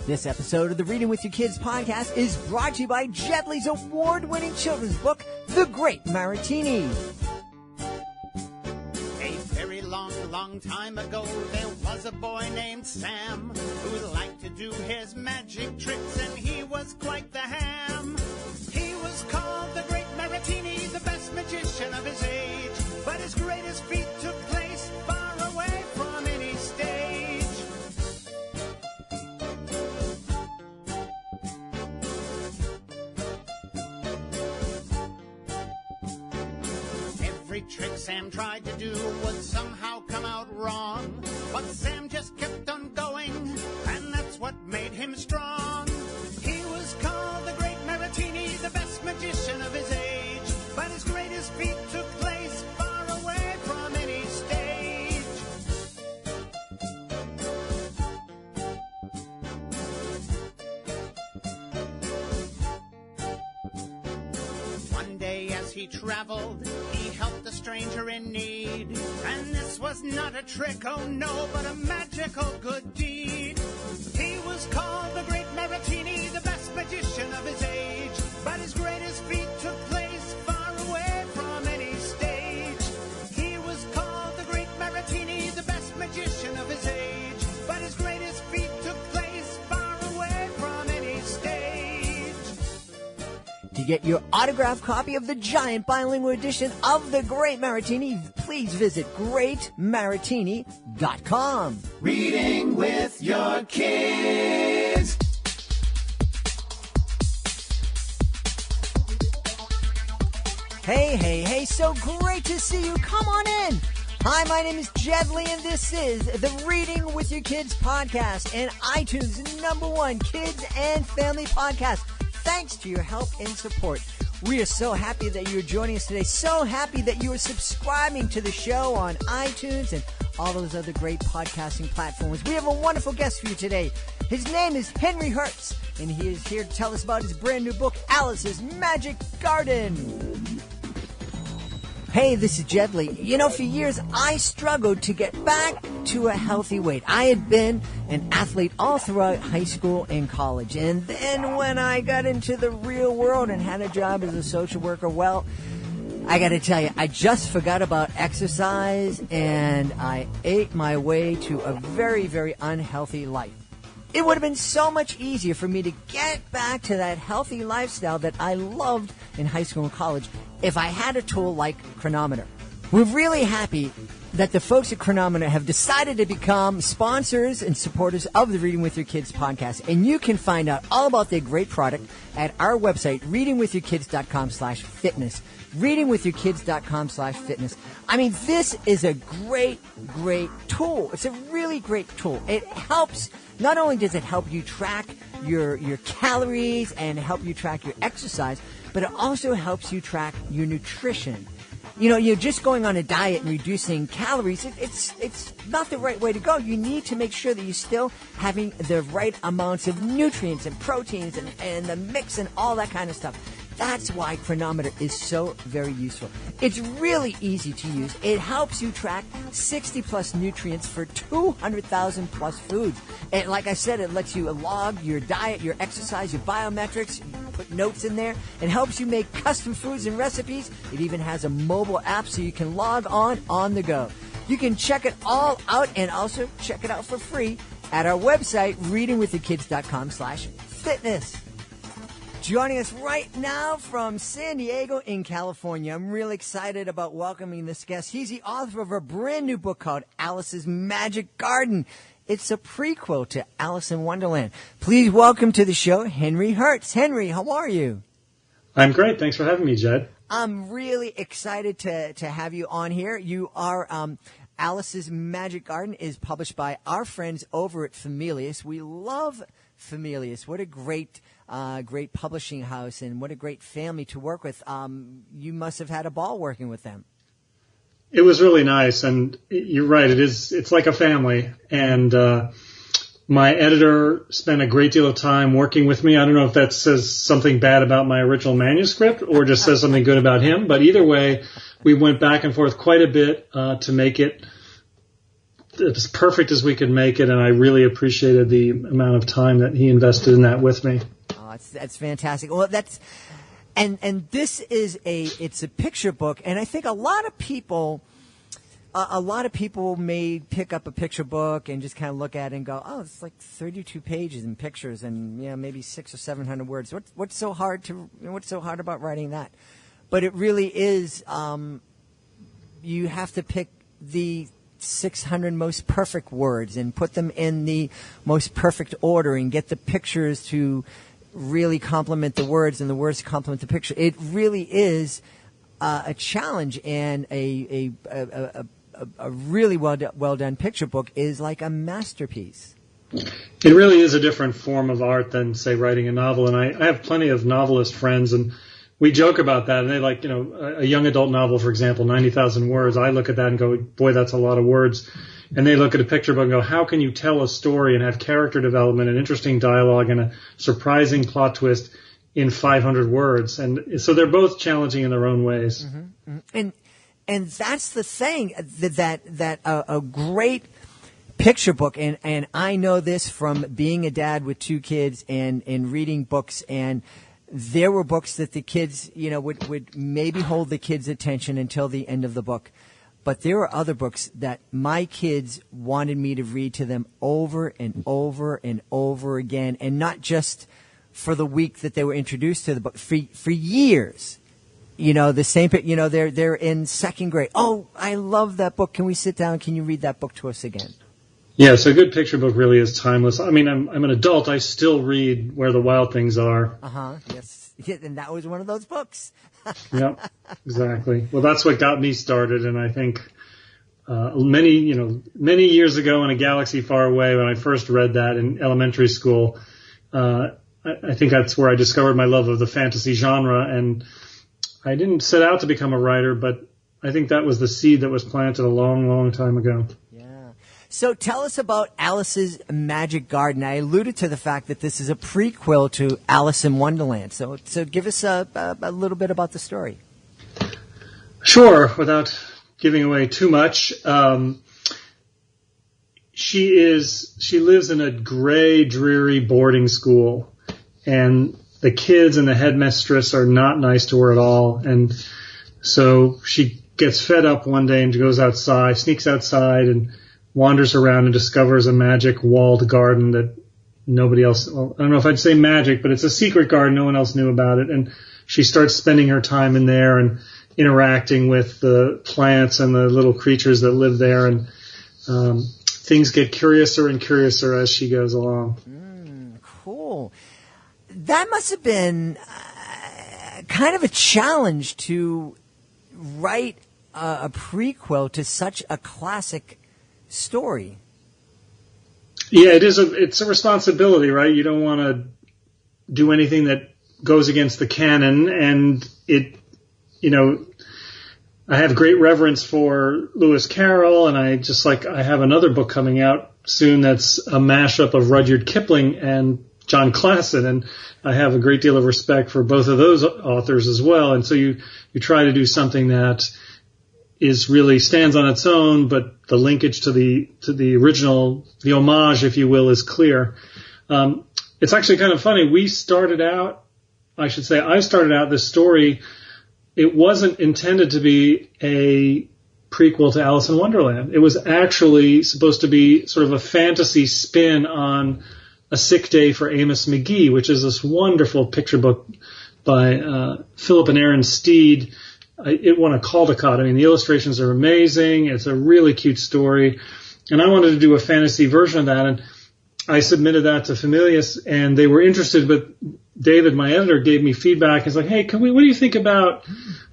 This episode of the Reading with Your Kids podcast is brought to you by Jedley's award-winning children's book, The Great Maratini. A very long time ago, there was a boy named Sam who liked to do his magic tricks, and he was quite the ham. He was called the Great Maratini, the best magician of his age, but his greatest feat took place far away from any stage. Every trick Sam tried to do would somehow come out wrong, but Sam just kept on going, and that's what made him strong. He was called the Great Maratini, the best magician of his age, but his greatest feat took place far away from any stage. One day as he traveled, he helped a stranger in need, and this was not a trick, oh no, but a magical good deed. He was called the Great Maratini, the best magician of his age, but his greatest feat took place far away from any stage. He was called the Great Maratini, the best magician of his age, but his greatest feat took place far away from any stage. To get your autographed copy of the giant bilingual edition of The Great Maratini, please visit greatmaratini.com. Reading with your kids. Hey, so great to see you. Come on in. Hi, my name is Jedley, and this is the Reading with Your Kids podcast and iTunes' #1 kids and family podcast. Thanks to your help and support. We are so happy that you're joining us today. So happy that you are subscribing to the show on iTunes and all those other great podcasting platforms. We have a wonderful guest for you today. His name is Henry Hertz, and he is here to tell us about his brand new book, Alice's Magic Garden. Hey, this is Jedley. You know, for years, I struggled to get back to a healthy weight. I had been an athlete all throughout high school and college. And then when I got into the real world and had a job as a social worker, well, I got to tell you, I just forgot about exercise, and I ate my way to a very, very unhealthy life. It would have been so much easier for me to get back to that healthy lifestyle that I loved in high school and college if I had a tool like Chronometer. We're really happy that the folks at Chronometer have decided to become sponsors and supporters of the Reading with Your Kids podcast. And you can find out all about their great product at our website, readingwithyourkids.com/fitness. readingwithyourkids.com/fitness. I mean, this is a great tool. It's a really great tool. It helps. Not only does it help you track your calories and help you track your exercise, but it also helps you track your nutrition. You know, you're just going on a diet and reducing calories. It's not the right way to go. You need to make sure that you're still having the right amounts of nutrients and proteins and the mix and all that kind of stuff. That's why Chronometer is so very useful. It's really easy to use. It helps you track 60-plus nutrients for 200,000-plus foods. And like I said, it lets you log your diet, your exercise, your biometrics, put notes in there. It helps you make custom foods and recipes. It even has a mobile app so you can log on the go. You can check it all out and also check it out for free at our website, readingwithyourkids.com/fitness. Joining us right now from San Diego in California. I'm really excited about welcoming this guest. He's the author of a brand new book called Alice's Magic Garden. It's a prequel to Alice in Wonderland. Please welcome to the show, Henry Hertz. Henry, how are you? I'm great. Thanks for having me, Jed. I'm really excited to have you on here. You are Alice's Magic Garden is published by our friends over at Familius. We love Familius. What a great publishing house, and what a great family to work with. You must have had a ball working with them. It was really nice, and you're right. It's like a family, and my editor spent a great deal of time working with me. I don't know if that says something bad about my original manuscript or just says something good about him, but either way, we went back and forth quite a bit to make it as perfect as we could make it, and I really appreciated the amount of time that he invested in that with me. Oh, that's fantastic. Well, and this is it's a picture book, and I think a lot of people may pick up a picture book and just kind of look at it and go, oh, it's like 32 pages and pictures and maybe 600 or 700 words. What's so hard about writing that? But it really is. You have to pick the 600 most perfect words and put them in the most perfect order and get the pictures to really complement the words and the words to complement the picture. It really is a challenge, and a really well done picture book is like a masterpiece. It really is a different form of art than, say, writing a novel. And I have plenty of novelist friends, and we joke about that. And they like, a young adult novel, for example, 90,000 words. I look at that and go, boy, that's a lot of words. And they look at a picture book and go, how can you tell a story and have character development and interesting dialogue and a surprising plot twist in 500 words? And so they're both challenging in their own ways. Mm-hmm. And that's the thing, that a great picture book, and I know this from being a dad with 2 kids and reading books, and there were books that the kids, would maybe hold the kids' attention until the end of the book. But there were other books that my kids wanted me to read to them over and over and over again, and not just for the week that they were introduced to the book, for years. The same, they're in 2nd grade. Oh, I love that book. Can we sit down? Can you read that book to us again? Yeah, so a good picture book really is timeless. I mean, I'm an adult. I still read Where the Wild Things Are. Yes. And that was one of those books. Yep, exactly. Well, that's what got me started. And I think many years ago in a galaxy far away, when I first read that in elementary school, I think that's where I discovered my love of the fantasy genre. And I didn't set out to become a writer, but I think that was the seed that was planted a long, long time ago. So tell us about Alice's Magic Garden. I alluded to the fact that this is a prequel to Alice in Wonderland. So give us a little bit about the story. Sure, without giving away too much. She lives in a gray, dreary boarding school, and the kids and the headmistress are not nice to her at all. And so she gets fed up one day and goes outside, sneaks outside, and wanders around and discovers a magic walled garden that nobody else, well, I don't know if I'd say magic, but it's a secret garden. No one else knew about it. And she starts spending her time in there and interacting with the plants and the little creatures that live there. And things get curiouser and curiouser as she goes along. Cool. That must have been kind of a challenge to write a prequel to such a classic story. Yeah, it's a responsibility, right? You don't want to do anything that goes against the canon, and I have great reverence for Lewis Carroll, and I have another book coming out soon that's a mashup of Rudyard Kipling and John Klassen, and I have a great deal of respect for both of those authors as well. And so you try to do something that is really stands on its own, but the linkage to the original, the homage, if you will, is clear. It's actually kind of funny. I started out this story. It wasn't intended to be a prequel to Alice in Wonderland. It was actually supposed to be sort of a fantasy spin on A Sick Day for Amos McGee, which is this wonderful picture book by Philip and Aaron Steed. It won a Caldecott. I mean, the illustrations are amazing. It's a really cute story. And I wanted to do a fantasy version of that. And I submitted that to Familius, and they were interested. But David, my editor, gave me feedback. He's like, hey, what do you think about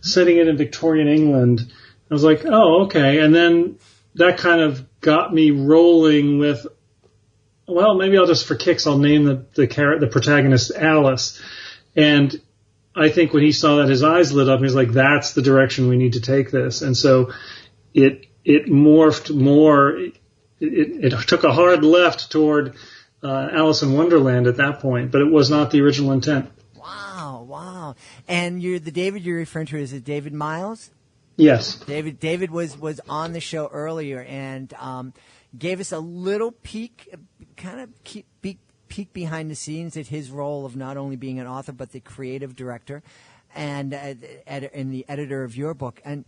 setting it in Victorian England? I was like, oh, okay. And then that kind of got me rolling with, well, maybe for kicks, I'll name the protagonist Alice. And I think when he saw that, his eyes lit up, and he's like, that's the direction we need to take this. And so it morphed more. It took a hard left toward Alice in Wonderland at that point, but it was not the original intent. Wow. And the David you're referring to, is it David Miles? Yes. David was on the show earlier, and gave us a little peek, peek behind the scenes at his role of not only being an author but the creative director and the editor of your book. And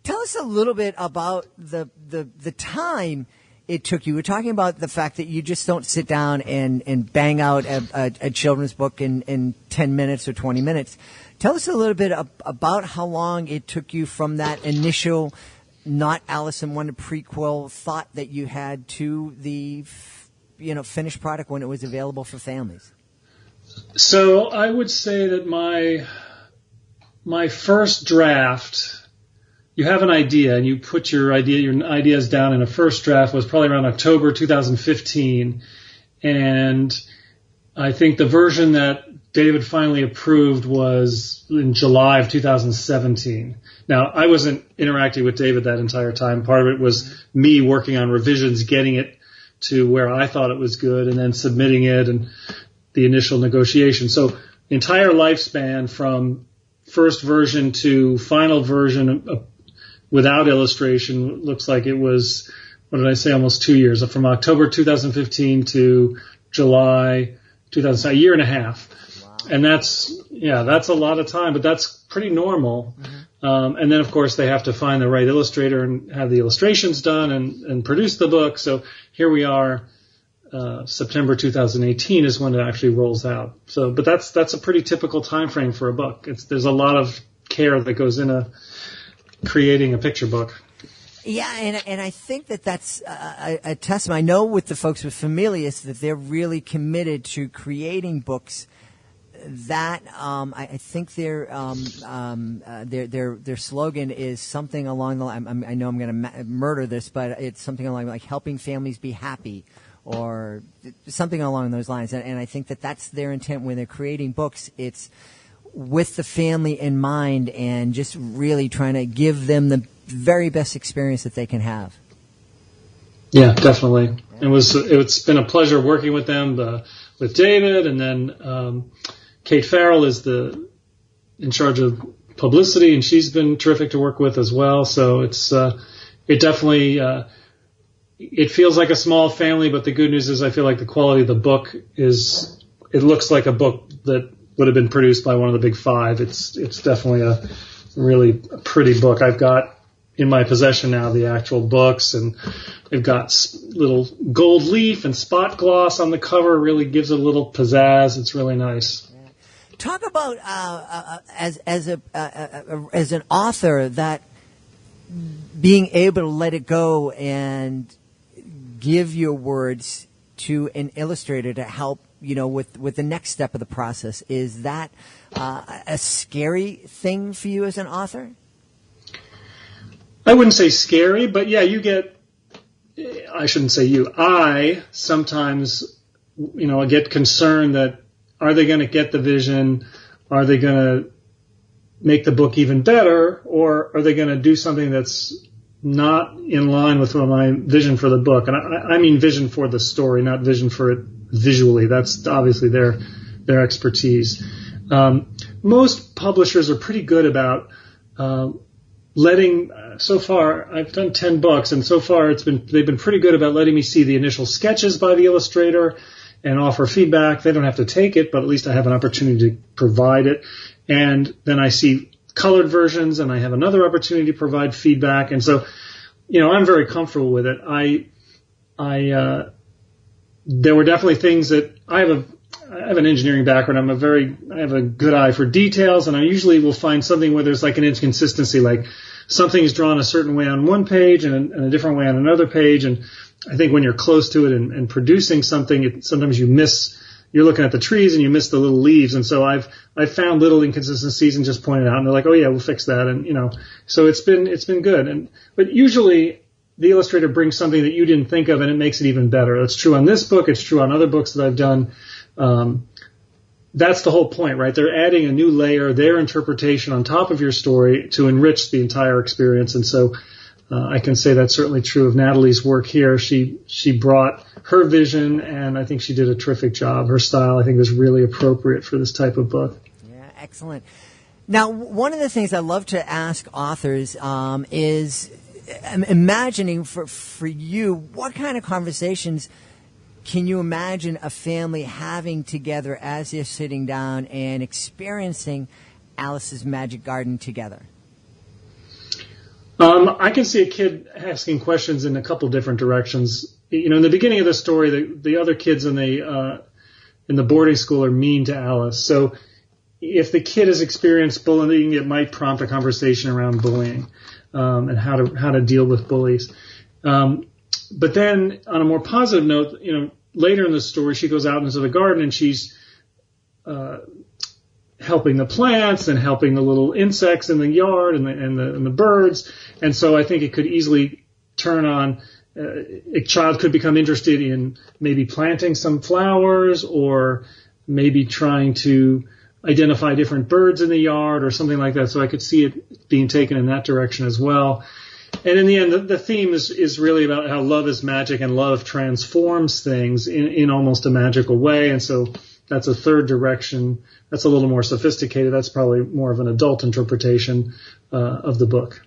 tell us a little bit about the time it took you. We're talking about the fact that you just don't sit down and bang out a children's book in 10 minutes or 20 minutes. Tell us a little bit about how long it took you from that initial not Alice in Wonder prequel thought that you had to the finished product when it was available for families. So I would say that my first draft, you have an idea and you put your ideas down in a first draft, was probably around October 2015. And I think the version that David finally approved was in July of 2017. Now, I wasn't interacting with David that entire time. Part of it was me working on revisions, getting it to where I thought it was good, and then submitting it and the initial negotiation. So entire lifespan from first version to final version without illustration looks like it was, almost 2 years. From October 2015 to July 2000, a year and a half. Wow. And that's a lot of time, but that's pretty normal. Mm-hmm. And then, of course, they have to find the right illustrator and have the illustrations done and produce the book. So here we are, September 2018 is when it actually rolls out. So, but that's a pretty typical time frame for a book. There's a lot of care that goes into creating a picture book. Yeah, and I think that's a testament. I know with the folks with Familius that they're really committed to creating books that I think their slogan is something along the line. I know I'm going to murder this, but it's something along like helping families be happy, or something along those lines. And I think that's their intent when they're creating books. It's with the family in mind and just really trying to give them the very best experience that they can have. Yeah, definitely. Yeah. It's been a pleasure working with them, with David, and then Kate Farrell is in charge of publicity, and she's been terrific to work with as well. So it definitely it feels like a small family, but the good news is I feel like the quality of the book it looks like a book that would have been produced by one of the big five. It's definitely a really pretty book. I've got in my possession now the actual books, and they've got little gold leaf and spot gloss on the cover. Really gives it a little pizzazz. It's really nice. Talk about as an author, that being able to let it go and give your words to an illustrator to help with the next step of the process. Is that a scary thing for you as an author? I wouldn't say scary, but yeah, I shouldn't say you. I sometimes, I get concerned that are they going to get the vision? Are they going to make the book even better? Or are they going to do something that's not in line with my vision for the book? And I mean vision for the story, not vision for it visually. That's obviously their expertise. Most publishers are pretty good about so far I've done 10 books, and so far they've been pretty good about letting me see the initial sketches by the illustrator and offer feedback. They don't have to take it, but at least I have an opportunity to provide it. And then I see colored versions, and I have another opportunity to provide feedback. And so, I'm very comfortable with it. There were definitely things that I have an engineering background. I have a good eye for details, and I usually will find something where there's like an inconsistency, like something is drawn a certain way on one page and a different way on another page. And I think when you're close to it and producing something, sometimes you're looking at the trees and you miss the little leaves. And so I've found little inconsistencies and just pointed out, and they're like, oh yeah, we'll fix that. And, so it's been good. But usually the illustrator brings something that you didn't think of, and it makes it even better. That's true on this book. It's true on other books that I've done. That's the whole point, right? They're adding a new layer, their interpretation on top of your story to enrich the entire experience. And so I can say that's certainly true of Natalie's work here. She brought her vision, and I think she did a terrific job. Her style, I think, was really appropriate for this type of book. Yeah, excellent. Now, one of the things I love to ask authors is I'm imagining for you, what kind of conversations can you imagine a family having together as they're sitting down and experiencing Alice's Magic Garden together? I can see a kid asking questions in a couple different directions. In the beginning of the story, the other kids in the boarding school are mean to Alice. So if the kid has experienced bullying, it might prompt a conversation around bullying and how to deal with bullies. But then, on a more positive note, later in the story, she goes out into the garden and she's helping the plants and helping the little insects in the yard and the birds. And so I think it could easily turn on. A child could become interested in maybe planting some flowers or maybe trying to identify different birds in the yard or something like that. So I could see it being taken in that direction as well. And in the end, the theme is really about how love is magic and love transforms things in almost a magical way. And so that's a third direction. That's a little more sophisticated. That's probably more of an adult interpretation of the book.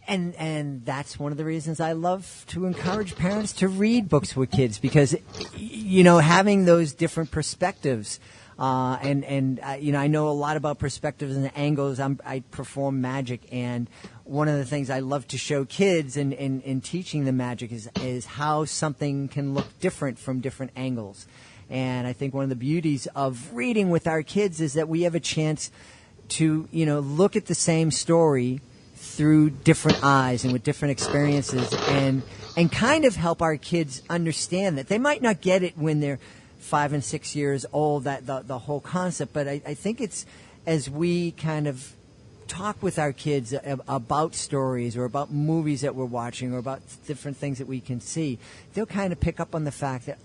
And that's one of the reasons I love to encourage parents to read books with kids, because, having those different perspectives, I know a lot about perspectives and angles. I perform magic, and one of the things I love to show kids in teaching them magic is how something can look different from different angles. And I think one of the beauties of reading with our kids is that we have a chance to, look at the same story through different eyes and with different experiences, and kind of help our kids understand that they might not get it when they're 5 and 6 years old, that the whole concept. But I think it's as we kind of talk with our kids about stories or about movies that we're watching or about different things that we can see, they'll kind of pick up on the fact that,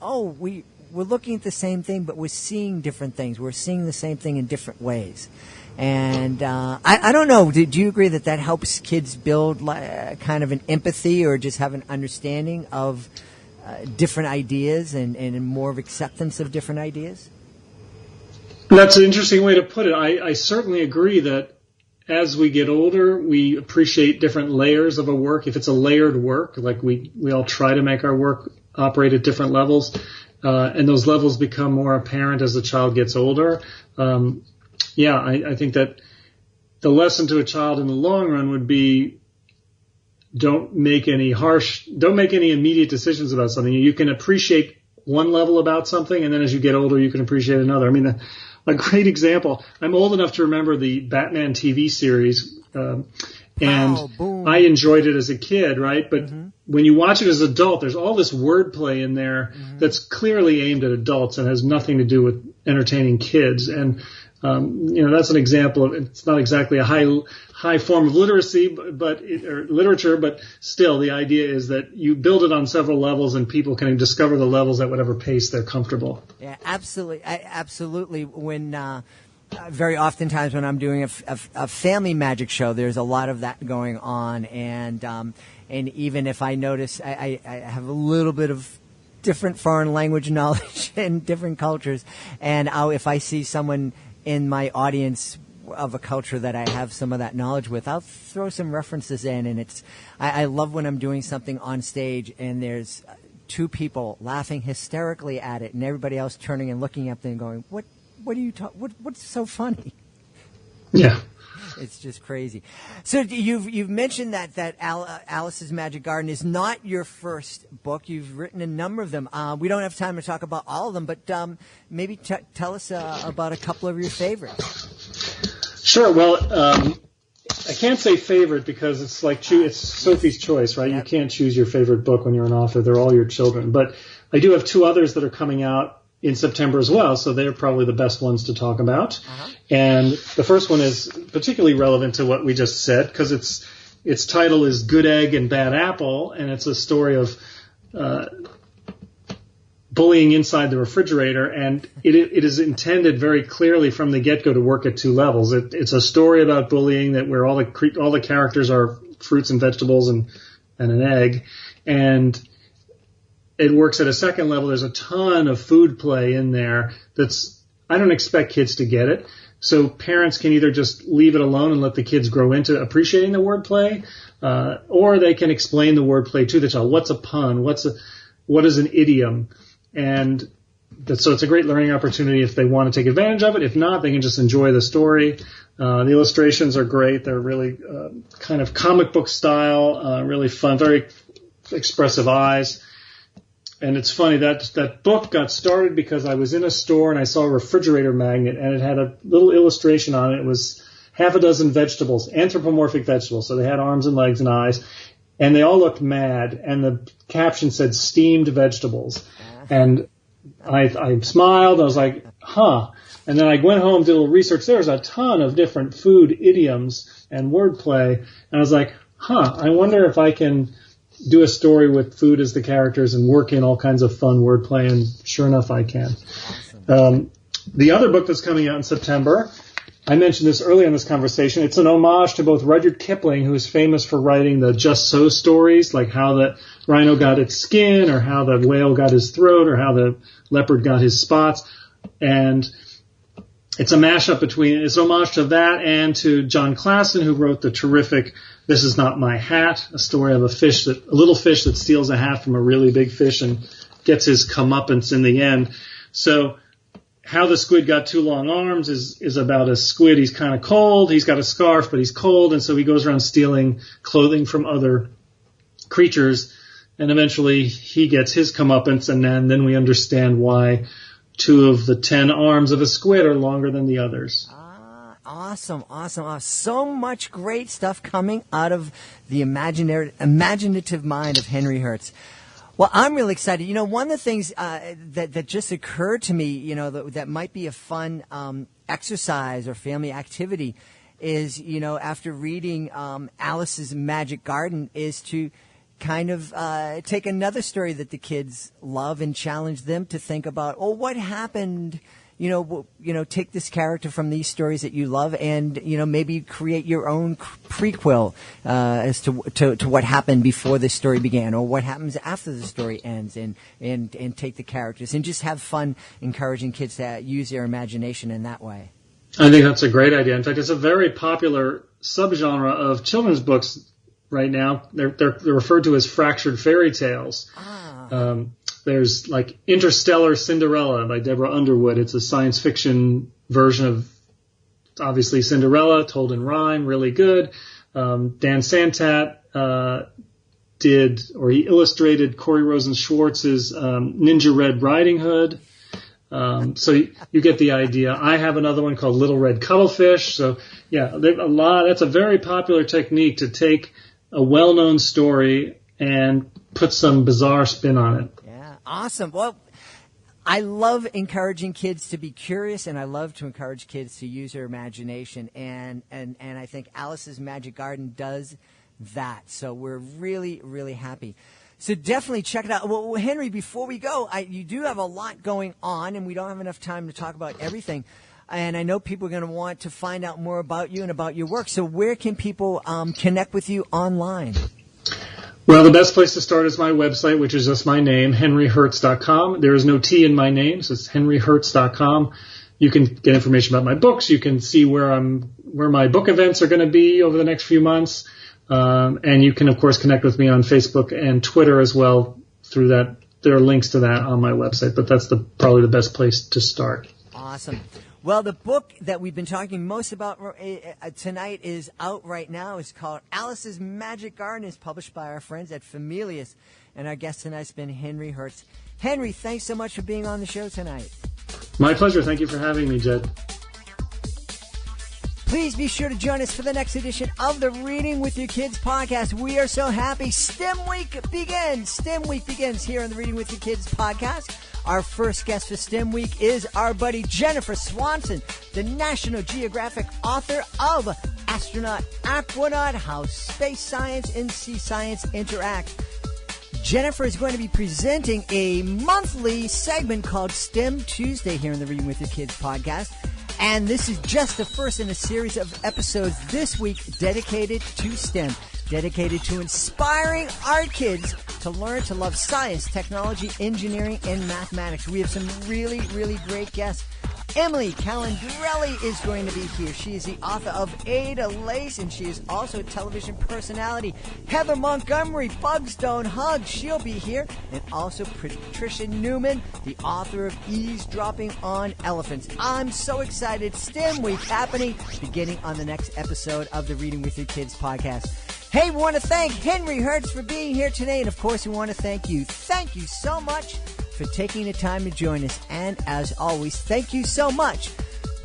we're looking at the same thing, but we're seeing different things. We're seeing the same thing in different ways. And I don't know, do you agree that helps kids build kind of an empathy or just have an understanding of different ideas and more of acceptance of different ideas? That's an interesting way to put it. I certainly agree that as we get older, we appreciate different layers of a work. If it's a layered work, like we all try to make our work operate at different levels, and those levels become more apparent as the child gets older. I think that the lesson to a child in the long run would be don't make any immediate decisions about something. You can appreciate one level about something, and then as you get older, you can appreciate another. I mean, a great example, I'm old enough to remember the Batman TV series, and I enjoyed it as a kid, right? But when you watch it as an adult, there's all this wordplay in there that's clearly aimed at adults and has nothing to do with entertaining kids. And that's an example of, it's not exactly a high form of literacy, or literature, but still the idea is that you build it on several levels and people can discover the levels at whatever pace they're comfortable. Yeah, absolutely. Absolutely. When, very oftentimes when I'm doing a family magic show, there's a lot of that going on. And even if I notice, I have a little bit of different foreign language knowledge in different cultures. And if I see someone in my audience of a culture that I have some of that knowledge with, I'll throw some references in, and I love when I'm doing something on stage and there's two people laughing hysterically at it and everybody else turning and looking up there and going, what are you what's so funny? Yeah. It's just crazy. So you've mentioned that Alice's Magic Garden is not your first book. You've written a number of them. We don't have time to talk about all of them, but maybe tell us about a couple of your favorites. Sure. Well, I can't say favorite because it's like it's Sophie's choice, right? Yep. You can't choose your favorite book when you're an author. They're all your children. But I do have two others that are coming out in September as well, so they're probably the best ones to talk about. Uh-huh. And the first one is particularly relevant to what we just said because its title is Good Egg and Bad Apple, and it's a story of bullying inside the refrigerator, and it is intended very clearly from the get-go to work at two levels. It's a story about bullying where all the characters are fruits and vegetables and an egg, and it works at a second level. There's a ton of food play in there I don't expect kids to get it. So parents can either just leave it alone and let the kids grow into appreciating the wordplay, or they can explain the wordplay to the child. What's a pun? What is an idiom? And so it's a great learning opportunity if they want to take advantage of it. If not, they can just enjoy the story. The illustrations are great. They're really kind of comic book style, really fun, very expressive eyes. And it's funny, that book got started because I was in a store and I saw a refrigerator magnet, and it had a little illustration on it. It was half a dozen vegetables, anthropomorphic vegetables. So they had arms and legs and eyes, and they all looked mad. And the caption said steamed vegetables. And I smiled. I was like, huh. And then I went home, did a little research. There's a ton of different food idioms and wordplay. And I was like, I wonder if I can do a story with food as the characters and work in all kinds of fun wordplay. And sure enough, I can. Awesome. The other book that's coming out in September, I mentioned this earlier in this conversation. It's an homage to both Rudyard Kipling, who is famous for writing the Just So stories, like how the rhino got its skin, or how the whale got his throat, or how the leopard got his spots. And it's a mashup it's an homage to that and to John Klassen, who wrote the terrific This Is Not My Hat, a story of a little fish that steals a hat from a really big fish and gets his comeuppance in the end. So How the Squid Got Two Long Arms is about a squid. He's kind of cold. He's got a scarf, but he's cold. And so he goes around stealing clothing from other creatures. And eventually he gets his comeuppance. And then we understand why 2 of the 10 arms of a squid are longer than the others. Awesome. So much great stuff coming out of the imaginative mind of Henry Hertz. Well, I'm really excited. You know, one of the things that just occurred to me, you know, that might be a fun exercise or family activity is, you know, after reading Alice's Magic Garden, is to kind of take another story that the kids love and challenge them to think about, what happened? Take this character from these stories that you love, and maybe create your own prequel as to what happened before the story began, or what happens after the story ends, and take the characters and just have fun, encouraging kids to use their imagination in that way. I think that's a great idea. In fact, it's a very popular subgenre of children's books right now. They're referred to as fractured fairy tales. There's like Interstellar Cinderella by Deborah Underwood. It's a science fiction version of, obviously, Cinderella, told in rhyme, really good. Dan Santat he illustrated Corey Rosen-Schwartz's Ninja Red Riding Hood. So you get the idea. I have another one called Little Red Cuttlefish. So yeah, that's a very popular technique to take a well-known story and put some bizarre spin on it. Awesome. Well, I love encouraging kids to be curious, and I love to encourage kids to use their imagination. And I think Alice's Magic Garden does that. So we're really, really happy. So definitely check it out. Well, Henry, before we go, you do have a lot going on, and we don't have enough time to talk about everything. And I know people are going to want to find out more about you and about your work. So where can people connect with you online? Well, the best place to start is my website, which is just my name, henryhertz.com. There is no T in my name, so it's henryhertz.com. You can get information about my books. You can see where my book events are going to be over the next few months. And you can, of course, connect with me on Facebook and Twitter as well through that. There are links to that on my website, but that's probably the best place to start. Awesome. Well, the book that we've been talking most about tonight is out right now. It's called Alice's Magic Garden. It's published by our friends at Familius. And our guest tonight has been Henry Hertz. Henry, thanks so much for being on the show tonight. My pleasure. Thank you for having me, Jed. Please be sure to join us for the next edition of the Reading with Your Kids podcast. We are so happy. STEM Week begins. STEM Week begins here on the Reading with Your Kids podcast. Our first guest for STEM Week is our buddy Jennifer Swanson, the National Geographic author of Astronaut, Aquanaut, How Space Science and Sea Science Interact. Jennifer is going to be presenting a monthly segment called STEM Tuesday here on the Reading with Your Kids podcast. And this is just the first in a series of episodes this week dedicated to STEM, dedicated to inspiring our kids to learn to love science, technology, engineering, and mathematics. We have some really, really great guests. Emily Calandrelli is going to be here. She is the author of Ada Lace, and she is also a television personality. Heather Montgomery, Bugs Don't Hug, she'll be here. And also Patricia Newman, the author of Eavesdropping on Elephants. I'm so excited. STEM Week happening, beginning on the next episode of the Reading with Your Kids podcast. Hey, we want to thank Henry Hertz for being here today, and of course we want to thank you. Thank you so much for taking the time to join us. And as always, thank you so much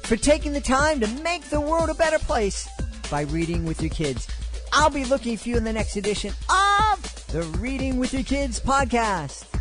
for taking the time to make the world a better place by reading with your kids. I'll be looking for you in the next edition of the Reading with Your Kids podcast.